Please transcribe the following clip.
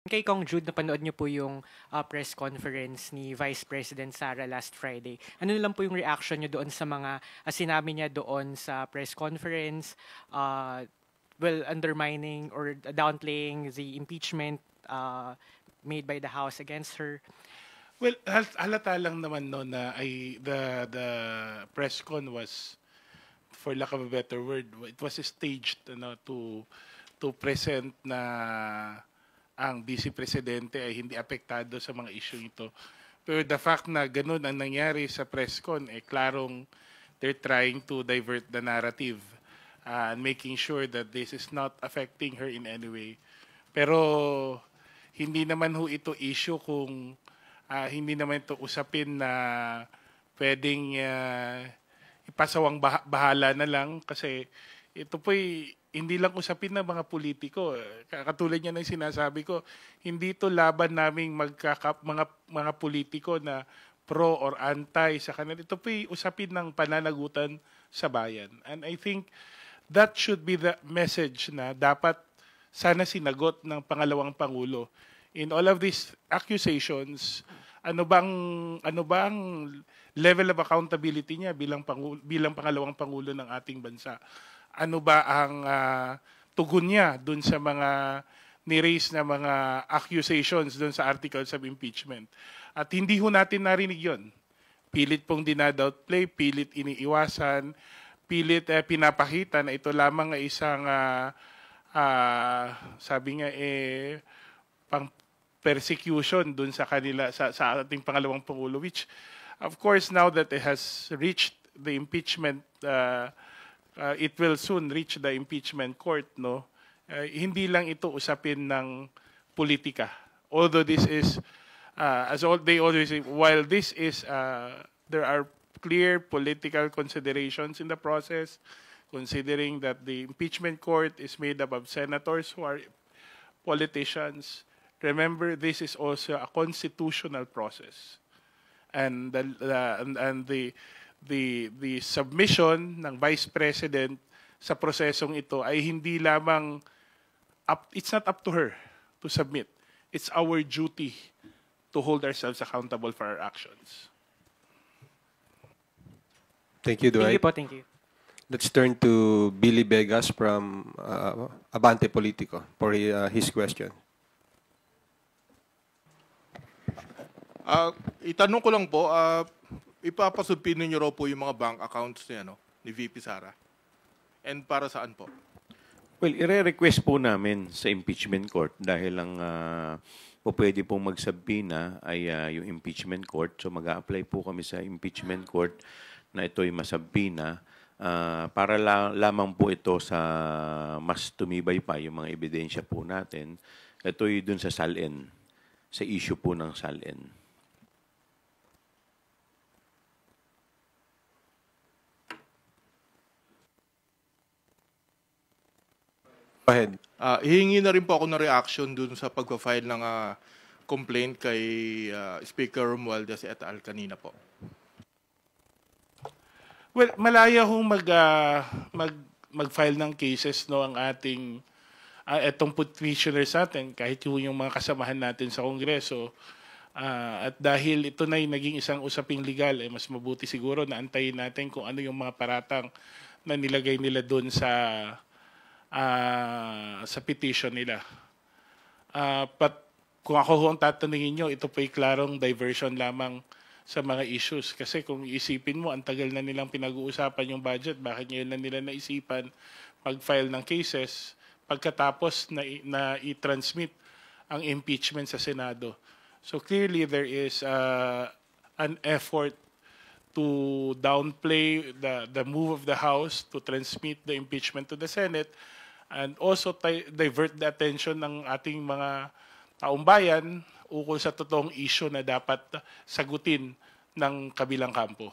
Kay Kong Jude, napanood niyo po yung press conference ni Vice President Sara last Friday. Ano lang po yung reaction niyo doon sa mga sinabi niya doon sa press conference, uh, well, undermining or downplaying the impeachment made by the House against her? Well, halata lang naman no na the press con was, for lack of a better word, it was staged to present na ang Vice Presidente ay hindi apektado sa mga issue ito. Pero the fact na ganun ang nangyari sa press con, klarong they're trying to divert the narrative and making sure that this is not affecting her in any way. Pero hindi naman ho ito issue kung hindi naman ito usapin na pwedeng ipasawang bahala na lang kasi ito po'y hindi lang usapin ng mga politiko. Katulad niya ng sinasabi ko, hindi ito laban naming mga politiko na pro or anti sa kanila. Ito po'y usapin ng pananagutan sa bayan. And I think that should be the message na dapat sana sinagot ng pangalawang pangulo. In all of these accusations, ano bang level of accountability niya bilang pangalawang pangulo ng ating bansa? Ano ba ang tugon niya dun sa mga ni-raise na mga accusations dun sa articles of impeachment? At hindi ho natin narinig yon. Pilit pong dinadoutplay, pilit iniiwasan, pilit pinapakita na ito lamang ay isang sabi nga pang persecution dun sa kanila sa ating pangalawang pangulo, which of course now that it has reached the impeachment it will soon reach the impeachment court, no? Hindi lang ito usapin ng politika. Although this is they always say, while this is there are clear political considerations in the process, considering that the impeachment court is made up of senators who are politicians. Remember, this is also a constitutional process, and the submission ng Vice President sa prosesong ito ay hindi lamang it's not up to her to submit. It's our duty to hold ourselves accountable for our actions. Thank you, Dwight. Thank you po, thank you. Let's turn to Billy Begas from Abante Politico for his question. Itanong ko lang po, ipapasubpino niyo raw po yung mga bank accounts ni VP Sara. And para saan po? Well, ire-request po namin sa impeachment court dahil ang po pwede pong magsabina ay yung impeachment court. So mag-a-apply po kami sa impeachment court na ito'y masabina para lamang po ito sa mas tumibay pa yung mga ebidensya po natin. Ito'y dun sa SALN, sa issue po ng SALN. Go ahead. Hihingi na rin po ako ng reaction dun sa pagpa-file ng complaint kay Speaker Romualdez et al. Kanina po. Well, malaya hong mag-file ng cases no ang ating etong petitioners natin kahit yung mga kasamahan natin sa Kongreso. At dahil ito na yung naging isang usaping legal, mas mabuti siguro na antayin natin kung ano yung mga paratang na nilagay nila doon sa petition nila. But kung ako ho ang tatanungin nyo, ito po'y klarong diversion lamang sa mga issues. Kasi kung iisipin mo, ang tagal na nilang pinag-uusapan yung budget, bakit ngayon na nila naisipan mag-file ng cases pagkatapos na i-transmit ang impeachment sa Senado. So clearly there is an effort to downplay the move of the House to transmit the impeachment to the Senate and also divert the attention ng ating mga taumbayan ukol sa totoong issue na dapat sagutin ng kabilang kampo.